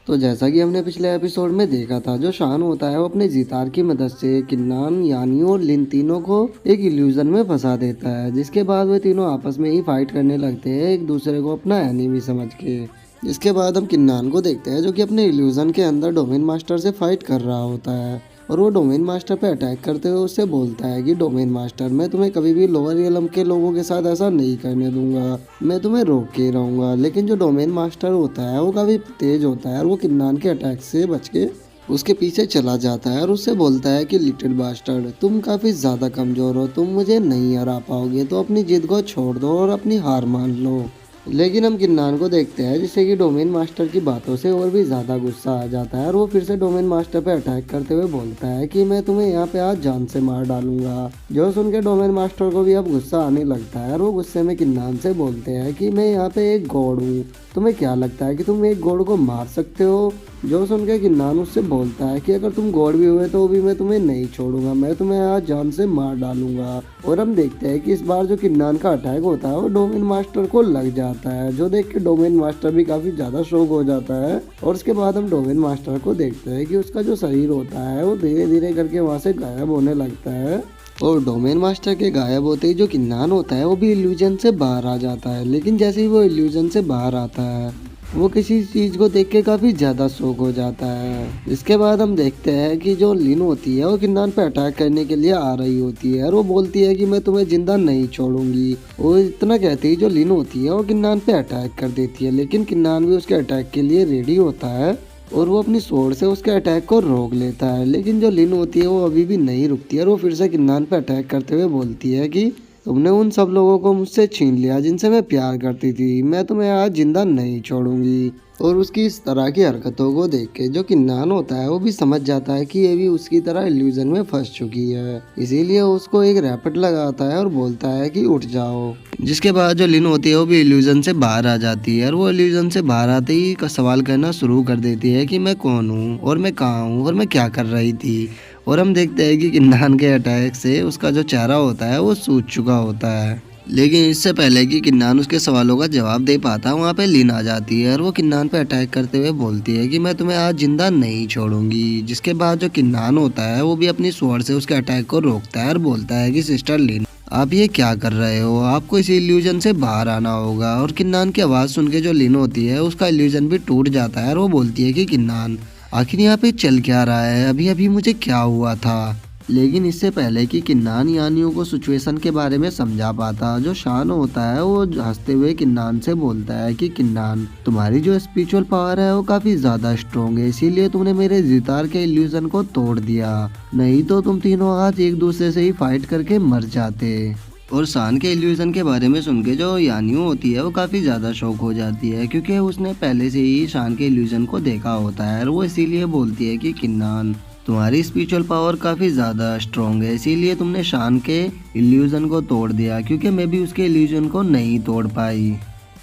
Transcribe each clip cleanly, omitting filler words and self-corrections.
तो जैसा कि हमने पिछले एपिसोड में देखा था, जो शान होता है वो अपने जितार की मदद से किन्नान, यानी और लिन तीनों को एक इल्यूजन में फंसा देता है, जिसके बाद वे तीनों आपस में ही फाइट करने लगते हैं, एक दूसरे को अपना एनिमी समझ के। जिसके बाद हम किन्नान को देखते हैं जो कि अपने इल्यूजन के अंदर डोमेन मास्टर से फाइट कर रहा होता है, और वो डोमेन मास्टर पे अटैक करते हुए उससे बोलता है कि डोमेन मास्टर, मैं तुम्हें कभी भी लोअर रियलम के लोगों के साथ ऐसा नहीं करने दूंगा, मैं तुम्हें रोक के रहूंगा। लेकिन जो डोमेन मास्टर होता है वो काफी तेज होता है और वो किन्नान के अटैक से बच के उसके पीछे चला जाता है और उससे बोलता है कि लिटिल बास्टर्ड, तुम काफी ज्यादा कमजोर हो, तुम मुझे नहीं हरा पाओगे, तो अपनी जिद को छोड़ दो और अपनी हार मान लो। लेकिन हम किन्नान को देखते हैं जिससे कि डोमेन मास्टर की बातों से और भी ज़्यादा गुस्सा आ जाता है और वो फिर से डोमेन मास्टर पे अटैक करते हुए बोलता है कि मैं तुम्हें यहाँ पे आज जान से मार डालूंगा। जो सुन के डोमेन मास्टर को भी अब गुस्सा आने लगता है और वो गुस्से में किन्नान से बोलते हैं कि मैं यहाँ पे एक गॉड हूँ, तुम्हें क्या लगता है कि तुम एक गॉड को मार सकते हो। जो सुन के किन्नान उससे बोलता है कि अगर तुम गॉड भी हुए तो भी मैं तुम्हें नहीं छोड़ूंगा, मैं तुम्हें आज जान से मार डालूंगा। और हम देखते हैं कि इस बार जो किन्नान का अटैक होता है वो डोमेन मास्टर को लग जाता है, जो देख के डोमेन मास्टर भी काफी ज्यादा शॉक हो जाता है। और उसके बाद हम डोमेन मास्टर को देखते हैं कि उसका जो शरीर होता है वो धीरे धीरे करके वहाँ से गायब होने लगता है। और डोमेन मास्टर के गायब होते ही जो किन्नान होता है वो भी इल्यूजन से बाहर आ जाता है। लेकिन जैसे ही वो इल्यूजन से बाहर आता है वो किसी चीज को देख के काफी ज्यादा शौक हो जाता है। इसके बाद हम देखते हैं कि जो लिन होती है वो किन्नान पे अटैक करने के लिए आ रही होती है और वो बोलती है कि मैं तुम्हें जिंदा नहीं छोड़ूंगी। वो इतना कहती है, जो लिन होती है वो किन्नान पे अटैक कर देती है, लेकिन किन्नान भी उसके अटैक के लिए रेडी होता है और वो अपनी स्वॉर्ड से उसके अटैक को रोक लेता है। लेकिन जो लिन होती है वो अभी भी नहीं रुकती है और वो फिर से किन्नान पे अटैक करते हुए बोलती है कि तुमने उन सब लोगों को मुझसे छीन लिया जिनसे मैं प्यार करती थी, मैं तुम्हें आज जिंदा नहीं छोड़ूंगी। और उसकी इस तरह की हरकतों को देख के जो किन्नान होता है वो भी समझ जाता है कि ये भी उसकी तरह इल्यूजन में फंस चुकी है, इसीलिए उसको एक रैपट लगाता है और बोलता है कि उठ जाओ। जिसके बाद जो लिन होती है वो भी इल्यूजन से बाहर आ जाती है और वो इल्यूजन से बाहर आते ही सवाल करना शुरू कर देती है कि मैं कौन हूँ और मैं कहाँ हूँ और मैं क्या कर रही थी। और हम देखते हैं कि किन्नान के अटैक से उसका जो चेहरा होता है वो सूज चुका होता है। लेकिन इससे पहले कि किन्नान उसके सवालों का जवाब दे पाता, वहाँ पे लिन आ जाती है और वो किन्नान पे अटैक करते हुए बोलती है कि मैं तुम्हें आज जिंदा नहीं छोड़ूंगी। जिसके बाद जो किन्नान होता है वो भी अपनी स्वॉर्ड से उसके अटैक को रोकता है और बोलता है कि सिस्टर लिन, आप ये क्या कर रहे हो, आपको इस इल्यूजन से बाहर आना होगा। और किन्नान की आवाज़ सुन के जो लिन होती है उसका इल्यूजन भी टूट जाता है और वो बोलती है कि किन्नान, आखिर यहाँ पे चल क्या रहा है, अभी अभी मुझे क्या हुआ था। लेकिन इससे पहले कि किन्नान यानियों को सिचुएशन के बारे में समझा पाता, जो शान होता है वो हंसते हुए किन्नान से बोलता है कि किन्नान, तुम्हारी जो स्पिरिचुअल पावर है वो काफी ज्यादा स्ट्रॉन्ग है, इसीलिए तुमने मेरे जितार के इल्यूजन को तोड़ दिया, नहीं तो तुम तीनों आज एक दूसरे से ही फाइट करके मर जाते। और शान के इल्यूजन के बारे में सुन के जो यानियो होती है वो काफ़ी ज़्यादा शौक हो जाती है, क्योंकि उसने पहले से ही शान के इल्यूजन को देखा होता है और वो इसीलिए बोलती है कि किन्नान, तुम्हारी स्पिरिचुअल पावर काफ़ी ज़्यादा स्ट्रॉन्ग है, इसीलिए तुमने शान के इल्यूजन को तोड़ दिया, क्योंकि मैं भी उसके इल्यूजन को नहीं तोड़ पाई।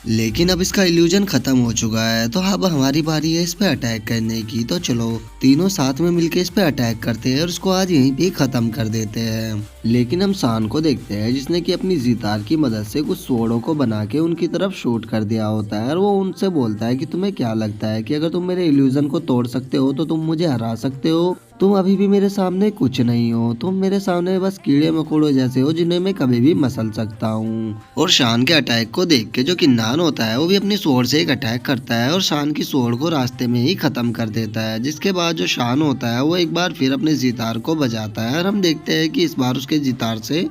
लेकिन अब इसका इल्यूजन खत्म हो चुका है, तो अब हमारी बारी है इस पे अटैक करने की। तो चलो तीनों साथ में मिलके इस पे अटैक करते हैं और उसको आज यहीं पे खत्म कर देते हैं। लेकिन हम शान को देखते हैं जिसने कि अपनी जितार की मदद से कुछ स्वॉर्डों को बना के उनकी तरफ शूट कर दिया होता है और वो उनसे बोलता है कि तुम्हें क्या लगता है कि अगर तुम मेरे इल्यूजन को तोड़ सकते हो तो तुम मुझे हरा सकते हो, तुम अभी भी मेरे सामने कुछ नहीं हो, तुम मेरे सामने बस कीड़े मकोड़े जैसे हो जिन्हें मैं कभी भी मसल सकता हूँ। और शान के अटैक को देख के जो किन्नान होता है वो भी अपनी स्वॉर्ड से एक अटैक करता है और शान की स्वॉर्ड को रास्ते में ही खत्म कर देता है। जिसके बाद जो शान होता है वो एक बार फिर अपने जितार को बजाता है और हम देखते हैं कि इस बार उसके जितार से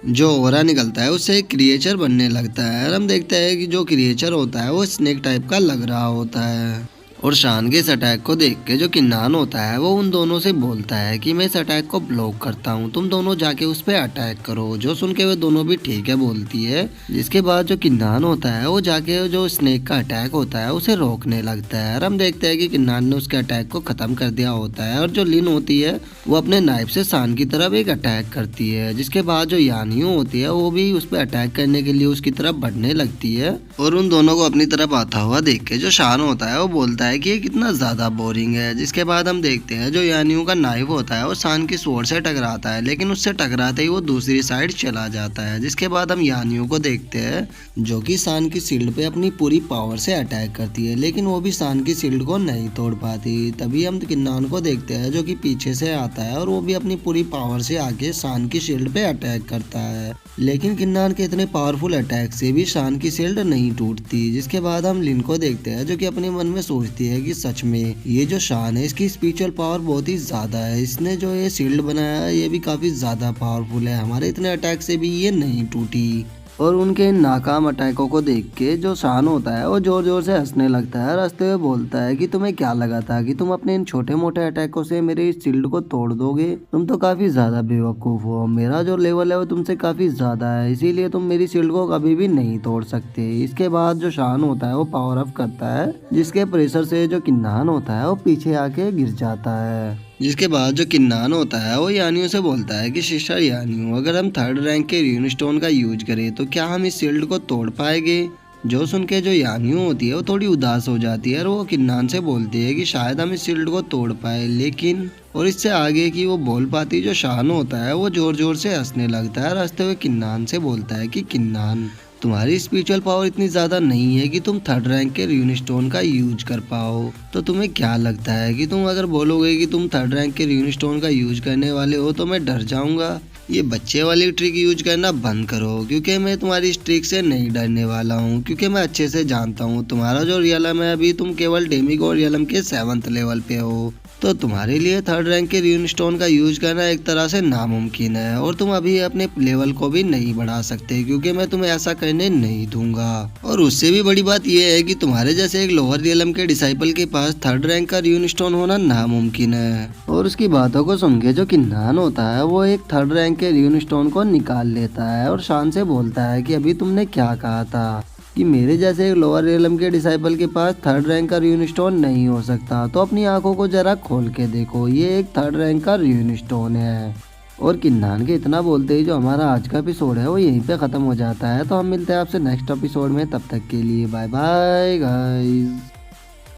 जो ओरा निकलता है उससे एक क्रिएचर बनने लगता है और हम देखते हैं कि जो क्रिएचर होता है वो स्नेक टाइप का लग रहा होता है। और शान के इस अटैक को देख के जो किन्नान होता है वो उन दोनों से बोलता है कि मैं इस अटैक को ब्लॉक करता हूँ, तुम दोनों जाके उस पर अटैक करो। जो सुन के वे दोनों भी ठीक है बोलती है। जिसके बाद जो किन्नान होता है वो जाके जो स्नेक का अटैक होता है उसे रोकने लगता है और हम देखते हैं कि किन्नान ने उसके अटैक को खत्म कर दिया होता है। और जो लिन होती है वो अपने नाइफ से शान की तरफ एक अटैक करती है। जिसके बाद जो यानियो होती है वो भी उस पर अटैक करने के लिए उसकी तरफ बढ़ने लगती है और उन दोनों को अपनी तरफ आता हुआ देख के जो शान होता है वो बोलता है है कि ये कितना ज़्यादा बोरिंग है। जिसके बाद हम देखते हैं जो यानियों का नाइफ होता है वो सान की स्वॉर्ड से टकराता है, लेकिन उससे टकराते ही वो दूसरी साइड चला जाता है। जिसके बाद हम यानियों को देखते हैं जो कि सान की शील्ड पे अपनी पूरी पावर से अटैक करती है, लेकिन वो भी सान की शील्ड को नहीं तोड़ पाती। तभी हम किन्नान को देखते हैं जो कि पीछे से आता है और वो भी अपनी पूरी पावर से आके सान की शील्ड पे अटैक करता है, लेकिन किन्नान के इतने पावरफुल अटैक से भी सान की शील्ड नहीं टूटती। जिसके बाद हम लिन को देखते हैं जो कि अपने मन में सोचती है कि सच में ये जो शान है इसकी स्पिरिचुअल पावर बहुत ही ज्यादा है, इसने जो ये शील्ड बनाया है ये भी काफी ज्यादा पावरफुल है, हमारे इतने अटैक से भी ये नहीं टूटी। और उनके इन नाकाम अटैकों को देख के जो शान होता है वो जोर जोर से हंसने लगता है, हंसते हुए बोलता है कि तुम्हें क्या लगा था कि तुम अपने इन छोटे मोटे अटैकों से मेरे इस शील्ड को तोड़ दोगे? तुम तो काफी ज्यादा बेवकूफ हो, मेरा जो लेवल है वो तुमसे काफी ज्यादा है, इसीलिए तुम मेरी शील्ड को कभी भी नहीं तोड़ सकते। इसके बाद जो शान होता है वो पावर अप करता है, जिसके प्रेशर से जो किन्नान होता है वो पीछे आके गिर जाता है। जिसके बाद जो किन्नान होता है वो यानियों से बोलता है कि सिस्टर यानियों, अगर हम 3rd रैंक के रून स्टोन का यूज करें तो क्या हम इस शील्ड को तोड़ पाएंगे? जो सुन के जो यानियों होती है वो थोड़ी उदास हो जाती है और वो किन्नान से बोलती है कि शायद हम इस शील्ड को तोड़ पाए, लेकिन और इससे आगे की वो बोल पाती जो शान होता है वो जोर जोर से हंसने लगता है और हंसते हुए किन्नान से बोलता है कि किन्नान, तुम्हारी स्पिरिचुअल पावर इतनी ज्यादा नहीं है कि तुम 3rd रैंक के रून स्टोन का यूज कर पाओ, तो तुम्हें क्या लगता है कि तुम अगर बोलोगे कि तुम 3rd रैंक के रून स्टोन का यूज करने वाले हो तो मैं डर जाऊंगा? ये बच्चे वाली ट्रिक यूज करना बंद करो, क्योंकि मैं तुम्हारी इस ट्रिक से नहीं डरने वाला हूँ, क्योंकि मैं अच्छे से जानता हूँ तुम्हारा जो रियलम है अभी तुम केवल डेमिगॉड रियलम के 7th लेवल पे हो, तो तुम्हारे लिए 3rd रैंक के रून स्टोन का यूज करना एक तरह से नामुमकिन है और तुम अभी अपने लेवल को भी नहीं बढ़ा सकते, क्योंकि मैं तुम्हें ऐसा करने नहीं दूंगा। और उससे भी बड़ी बात यह है कि तुम्हारे जैसे एक लोअर रियलम के डिसाइपल के पास 3rd रैंक का रून स्टोन होना नामुमकिन है। और उसकी बातों को सुन के जो किन्नान होता है वो एक 3rd रैंक के रून स्टोन को निकाल लेता है और शान से बोलता है कि अभी तुमने क्या कहा था कि मेरे जैसे एक लोअर रियलम के डिसाइपल के पास 3rd रैंक का रून स्टोन नहीं हो सकता, तो अपनी आंखों को जरा खोल के देखो, ये एक 3rd रैंक का रून स्टोन है। और किन्नान के इतना बोलते ही जो हमारा आज का एपिसोड है वो यहीं पे खत्म हो जाता है। तो हम मिलते हैं आपसे नेक्स्ट एपिसोड में, तब तक के लिए बाय बाय गाइस।